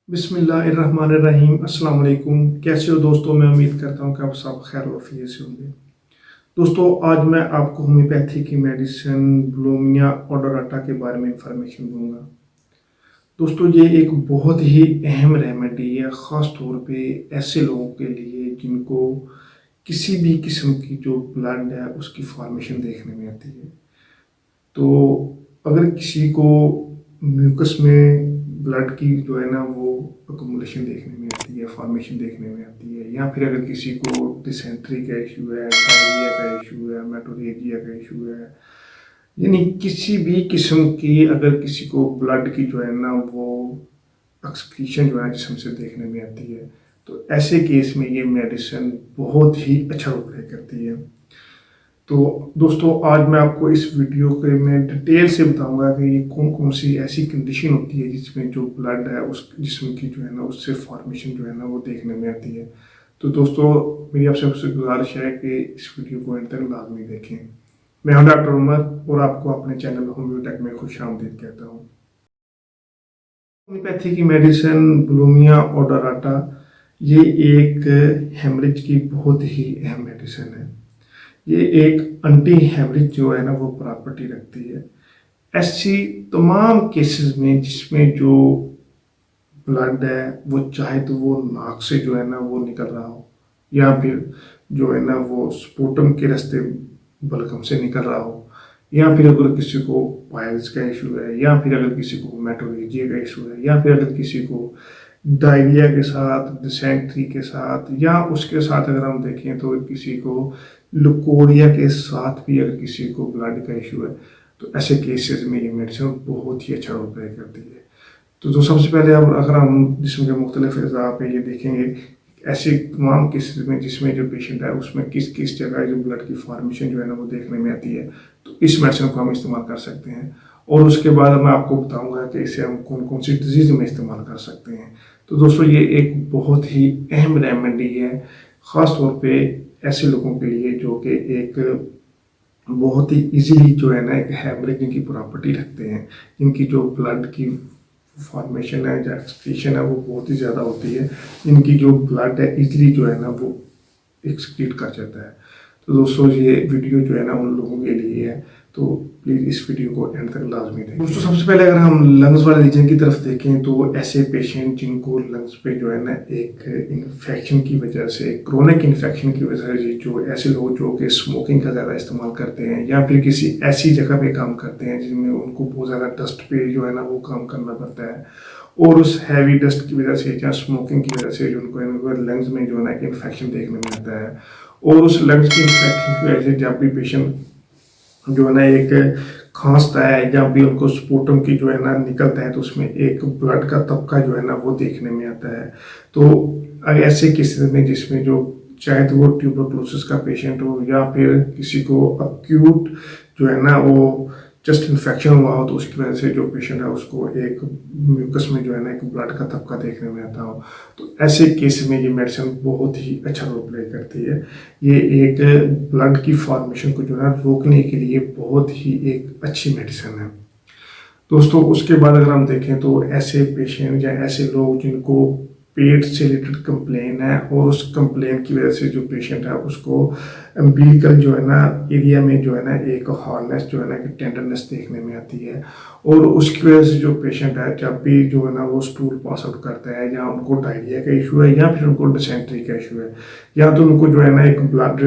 बिस्मिल्लाहिर्रहमानिर्रहीम अस्सलाम वालेकुम। कैसे हो दोस्तों? मैं उम्मीद करता हूँ कि आप सब खैर वफियत से होंगे। दोस्तों, आज मैं आपको होम्योपैथी की मेडिसिन ब्लूमिया ओडोराटा के बारे में इंफॉर्मेशन दूंगा। दोस्तों, ये एक बहुत ही अहम रेमेडी है, ख़ास तौर पे ऐसे लोगों के लिए जिनको किसी भी किस्म की जो ब्लड है उसकी फॉर्मेशन देखने में आती है। तो अगर किसी को म्यूकस में ब्लड की जो है ना वो अकोमोडेशन देखने में आती है, फॉर्मेशन देखने में आती है, या फिर अगर किसी को डिसेंट्री का इशू है, डायरिया का इशू है, मेटोरेजिया का इशू है, यानी किसी भी किस्म की अगर किसी को ब्लड की जो है ना वो एक्सक्रीशन जो है जिस्म से देखने में आती है, तो ऐसे केस में ये मेडिसिन बहुत ही अच्छा रोल प्ले करती है। तो दोस्तों, आज मैं आपको इस वीडियो के में डिटेल से बताऊंगा कि ये कौन कौन सी ऐसी कंडीशन होती है जिसमें जो ब्लड है उस जिस्म की जो है ना उससे फॉर्मेशन जो है ना वो देखने में आती है। तो दोस्तों, मेरी आपसे गुजारिश है कि इस वीडियो को अंत तक लाजमी देखें। मैं हूं डॉक्टर उमर और आपको अपने चैनल होम्योटेक में खुशामदीद कहता हूँ। होम्योपैथी की मेडिसिन ब्लूमिया ओडोराटा ये एक हेमरेज की बहुत ही अहम मेडिसिन है। ये एक एंटी हेमरेज जो है ना वो प्रॉपर्टी रखती है ऐसी तमाम केसेस में जिसमें जो ब्लड है वो चाहे तो वो नाक से जो है ना वो निकल रहा हो, या फिर जो है ना वो स्पूटम के रास्ते बलगम से निकल रहा हो, या फिर अगर किसी को पाइल्स का इशू है, या फिर अगर किसी को मेटोरेजिया का इशू है, या फिर अगर किसी को डायरिया के साथ, डिसेंट्री के साथ, या उसके साथ अगर हम देखें तो किसी को लुकोरिया के साथ भी अगर किसी को ब्लड का इशू है, तो ऐसे केसेस में ये मेडिसिन बहुत ही अच्छा रोल प्ले करती है। तो सबसे पहले अब अगर हम जिस्म के मुख्तलिफ अज़ा पे ये देखेंगे ऐसे तमाम केसेस में जिसमें जो पेशेंट है उसमें किस किस जगह जो ब्लड की फॉर्मेशन जो है ना वो देखने में आती है, तो इस मेडिसिन को हम इस्तेमाल कर सकते हैं। और उसके बाद मैं आपको बताऊंगा कि इसे हम कौन कौन सी डिजीज़ में इस्तेमाल कर सकते हैं। तो दोस्तों, ये एक बहुत ही अहम रेमेडी है, ख़ास तौर पे ऐसे लोगों के लिए जो कि एक बहुत ही इजीली जो है ना एक हेमरेज की प्रॉपर्टी रखते हैं, इनकी जो ब्लड की फॉर्मेशन है या एक्सक्रीशन है वो बहुत ही ज़्यादा होती है, इनकी जो ब्लड है इजीली जो है ना वो एक्सक्रीट कर जाता है। तो दोस्तों, ये वीडियो जो है ना उन लोगों के लिए है, तो प्लीज़ इस वीडियो को एंड तक लाजमी देखें। दोस्तों, सबसे पहले अगर हम लंग्स वाले रीजन की तरफ देखें तो ऐसे पेशेंट जिनको लंग्स पे जो है ना एक इन्फेक्शन की वजह से, क्रोनिक इन्फेक्शन की वजह से, जो ऐसे लोग जो कि स्मोकिंग का ज़्यादा इस्तेमाल करते हैं या फिर किसी ऐसी जगह पे काम करते हैं जिनमें उनको बहुत ज़्यादा डस्ट पे जो है ना वो काम करना पड़ता है, और उस हैवी डस्ट की वजह से या स्मोकिंग की वजह से जो उनको लंग्स में जो है ना इन्फेक्शन देखने में आता है, और उस लंग्स की इन्फेक्शन की वजह से जब भी पेशेंट जो है ना एक खांसता है या भी उनको स्पूटम की जो है ना निकलता है, तो उसमें एक ब्लड का तबका जो है ना वो देखने में आता है। तो ऐसे केसेस में जिसमें जो चाहे तो वो ट्यूबरकुलोसिस का पेशेंट हो या फिर किसी को अक्यूट जो है ना वो चेस्ट इन्फेक्शन हुआ हो, तो उसकी वजह से जो पेशेंट है उसको एक म्यूकस में जो है ना एक ब्लड का तबका देखने में आता हो, तो ऐसे केस में ये मेडिसिन बहुत ही अच्छा रोल प्ले करती है। ये एक ब्लड की फॉर्मेशन को जो है ना रोकने के लिए बहुत ही एक अच्छी मेडिसिन है। दोस्तों, उसके बाद अगर हम देखें तो ऐसे पेशेंट या ऐसे लोग जिनको पेट से रिलेटेड कंप्लेन है और उस कंप्लेन की वजह से जो पेशेंट है उसको अम्बिलिकल जो है ना एरिया में जो है ना एक हार्डनेस जो है ना एक टेंडरनेस देखने में आती है, और उसकी वजह से जो पेशेंट है जब भी जो है ना वो स्टूल पास आउट करता है, या उनको डायरिया का इशू है या फिर उनको डिसेंट्री का इशू है, या तो उनको जो है ना एक ब्लड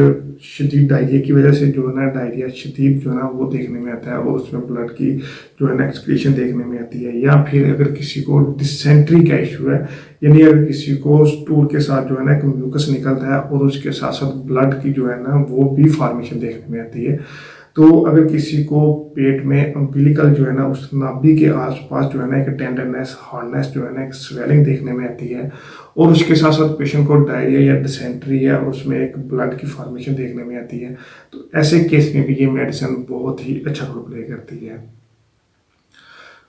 शदीद डायरिया की वजह से जो है ना डायरिया शदीद जो है ना वो देखने में आता है और उसमें ब्लड की जो है ना एक्सक्रीशन देखने में आती है, या फिर अगर किसी को डिसेंट्री का इशू है, यानी अगर किसी को स्टूल के साथ जो है ना एक म्यूकस निकलता है और उसके साथ साथ ब्लड की जो है ना वो भी फॉर्मेशन देखने में आती है, तो अगर किसी को पेट में अम्बिलिकल जो है ना उस नाभि के आसपास जो है ना एक टेंडरनेस, हार्डनेस जो है ना एक स्वेलिंग देखने में आती है, और उसके साथ साथ पेशेंट को डायरिया या डिसेंट्री है और उसमें एक ब्लड की फॉर्मेशन देखने में आती है, तो ऐसे केस में भी ये मेडिसिन बहुत ही अच्छा रोल प्ले करती है।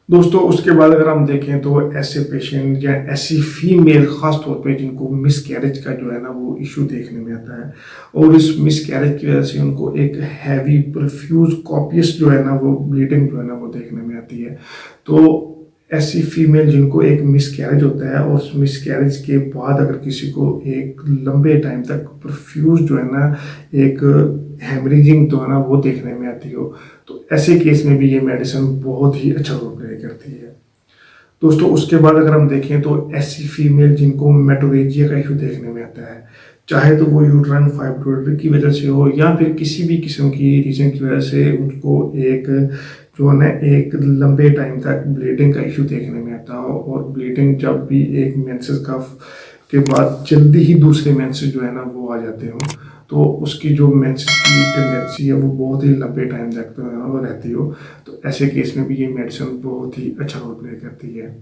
दोस्तों, उसके बाद अगर हम देखें तो ऐसे पेशेंट या ऐसी फीमेल खास तौर पे जिनको मिस कैरेज का जो है ना वो इशू देखने में आता है, और इस मिस कैरेज की वजह से उनको एक हैवी प्रोफ्यूज कॉपियस जो है ना वो ब्लीडिंग जो है ना वो देखने में आती है, तो ऐसी फीमेल जिनको एक मिसकैरेज होता है और उस मिसकैरेज के बाद अगर किसी को एक लंबे टाइम तक प्रोफ्यूज जो है ना एक हेमरेजिंग तो है ना वो देखने में आती हो, तो ऐसे केस में भी ये मेडिसिन बहुत ही अच्छा रोल प्ले करती है। दोस्तों उसके बाद अगर हम देखें तो ऐसी फीमेल जिनको मेटोरेजिया का इशू देखने में आता है, चाहे तो वो यूट्राइन फाइब्रोइड की वजह से हो या फिर किसी भी किस्म की रीजन की वजह से उनको एक जो है ना एक लंबे टाइम तक ब्लीडिंग का इशू देखने में आता हो, और ब्लीडिंग जब भी एक मेंसेस का के बाद जल्दी ही दूसरे मेंसेस जो है ना वो आ जाते हो, तो उसकी जो मेंसेस की टेंडेंसी है वो बहुत ही लंबे टाइम तक तो है ना वो रहती हो, तो ऐसे केस में भी ये मेडिसिन बहुत ही अच्छा रोल प्ले करती है।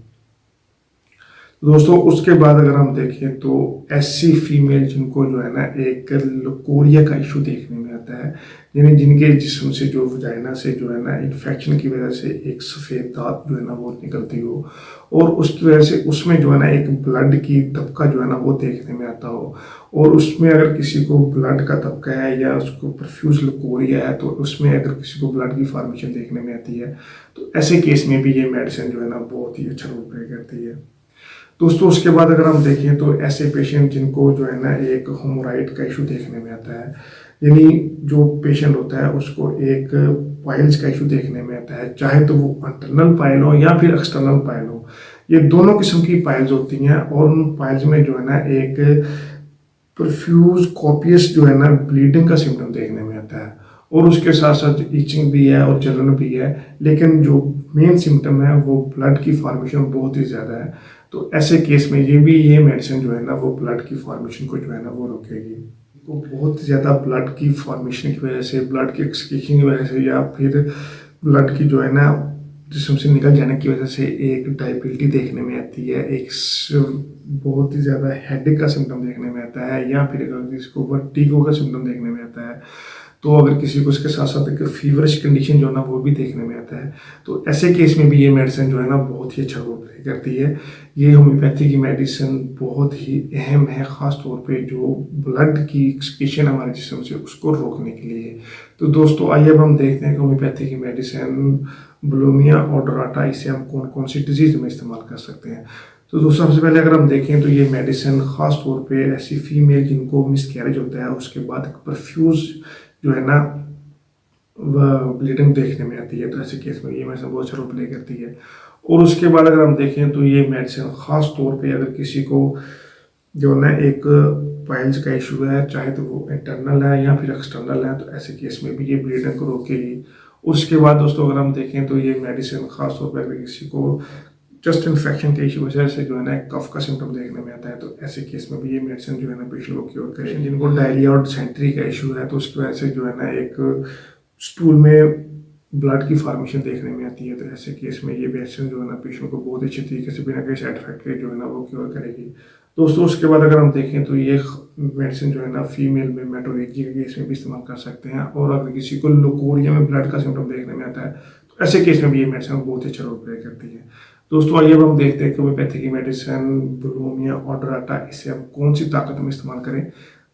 दोस्तों उसके बाद अगर हम देखें तो ऐसी फीमेल जिनको जो है ना एक लकोरिया का इशू देखने में आता है, यानी जिनके जिस्म से जो वजाइना से जो है ना इन्फेक्शन की वजह से एक सफ़ेद दाग जो है ना वो निकलती हो, और उसकी वजह से उसमें जो है ना एक ब्लड की तबका जो है ना वो देखने में आता हो, और उसमें अगर किसी को ब्लड का तबका है या उसको परफ्यूज लकोरिया है तो उसमें अगर किसी को ब्लड की फॉर्मेशन देखने में आती है, तो ऐसे केस में भी ये मेडिसिन जो है ना बहुत ही अच्छा रोल प्ले करती है। दोस्तों उसके बाद अगर हम देखें तो ऐसे पेशेंट जिनको जो है ना एक होमोराइड का इशू देखने में आता है, यानी जो पेशेंट होता है उसको एक पाइल्स का इशू देखने में आता है, चाहे तो वो इंटरनल पाइल हो या फिर एक्सटर्नल पाइल हो, ये दोनों किस्म की पाइल्स होती हैं, और उन पाइल्स में जो है ना एक परफ्यूज कॉपियस जो है ना ब्लीडिंग का सिम्टम देखने में आता है, और उसके साथ साथ ईचिंग भी है और जलन भी है, लेकिन जो मेन सिम्टम है वो ब्लड की फॉर्मेशन बहुत ही ज़्यादा है, तो ऐसे केस में ये मेडिसिन जो है ना वो ब्लड की फॉर्मेशन को जो है ना वो रोकेगी। तो बहुत ज़्यादा ब्लड की फॉर्मेशन की वजह से, ब्लड की एक्सक्रीशन की वजह से, या फिर ब्लड की जो है ना जिस्म से निकल जाने की वजह से एक डायबिलिटी देखने में आती है, एक बहुत ही ज़्यादा हेडेक का सिम्टम देखने में आता है, या फिर अगर किसी को वर्टिगो का सिम्टम देखने में आता है, तो अगर किसी को उसके साथ साथ एक फीवरिश कंडीशन जो है ना वो भी देखने में आता है, तो ऐसे केस में भी ये मेडिसिन जो है ना बहुत ही अच्छा रोल प्ले करती है। ये होम्योपैथी की मेडिसिन बहुत ही अहम है, ख़ास तौर पे जो ब्लड की एक्सक्रीशन हमारे जिस्म से उसको रोकने के लिए। तो दोस्तों आइए अब हम देखते हैं कि होम्योपैथी की मेडिसिन बुलिमिया ओडोराटा इसे हम कौन कौन सी डिजीज़ में इस्तेमाल कर सकते हैं। तो दोस्तों सबसे पहले अगर हम देखें तो ये मेडिसिन ख़ास तौर पे ऐसी फीमेल जिनको मिसकैरेज होता है उसके बाद परफ्यूज जो है ना ब्लीडिंग देखने में आती है, तो ऐसे केस में ये मेडिसिन बहुत अच्छा रोल प्ले करती है। और उसके बाद अगर हम देखें तो ये मेडिसिन ख़ास तौर पे अगर किसी को जो है ना एक पाइल्स का इशू है, चाहे तो वो इंटरनल है या फिर एक्सटर्नल है, तो ऐसे केस में भी ये ब्लीडिंग को रोकेगी। उसके बाद दोस्तों अगर हम देखें तो ये मेडिसिन ख़ास तौर पर अगर किसी को चेस्ट इन्फेक्शन के इशू वजह से जो है ना कफ का सिम्टम देखने में आता है, तो ऐसे केस में भी ये मेडिसिन जो है ना पेशेंट को क्योर करें। जिनको डायरिया और डिसेंट्री का इशू है तो उसकी वजह से जो है ना एक स्टूल में ब्लड की फॉर्मेशन देखने में आती है, तो ऐसे केस में ये मेडिसिन जो है ना पेशेंट को बहुत अच्छी तरीके से बिना किसी साइड इफेक्ट के जो है ना वो क्योर करेगी। दोस्तों उसके बाद अगर हम देखें तो ये मेडिसिन जो है ना फीमेल में मेटोरेजिया के केस में भी इस्तेमाल कर सकते हैं, और अगर किसी को लकोरिया में ब्लड का सिम्टम देखने में आता है तो ऐसे केस में भी ये मेडिसिन बहुत अच्छा रोल प्ले करती है। दोस्तों आइए अब हम देखते हैं कि होम्योपैथी की मेडिसिन बुलिमिया ओडोराटा इसे हम कौन सी ताकत में इस्तेमाल करें,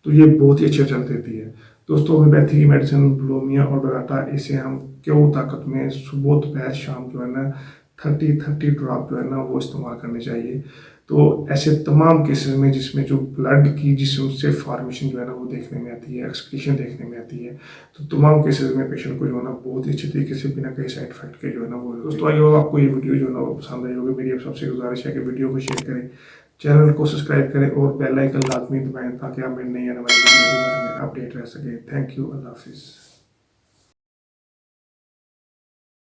तो ये बहुत ही अच्छे रिजल्ट देती है। दोस्तों होम्योपैथी की मेडिसिन बुलिमिया ओडोराटा इसे हम क्यों ताकत में सुबह दोपहर शाम जो है ना 30 ड्रॉप जो है ना वो इस्तेमाल करने चाहिए। तो ऐसे तमाम केसेस में जिसमें जो ब्लड की जिसम से फॉर्मेशन जो है ना वो देखने में आती है, एक्सक्रीशन देखने में आती है, तो तमाम केसेस में पेशेंट को जो है ना बहुत ही अच्छे तरीके से बिना कहीं साइड इफेक्ट के जो है ना वो। दोस्तों आई होप आपको ये वीडियो जो है ना वो पसंद आई होगी। मेरी आप सबसे गुजारिश है कि वीडियो को शेयर करें, चैनल को सब्सक्राइब करें और बेल आइकन लाजमी दबाएं ताकि आप मेरे नई आने वाली वीडियो में अपडेट रह सके। थैंक यू, अल्लाह हाफिज़।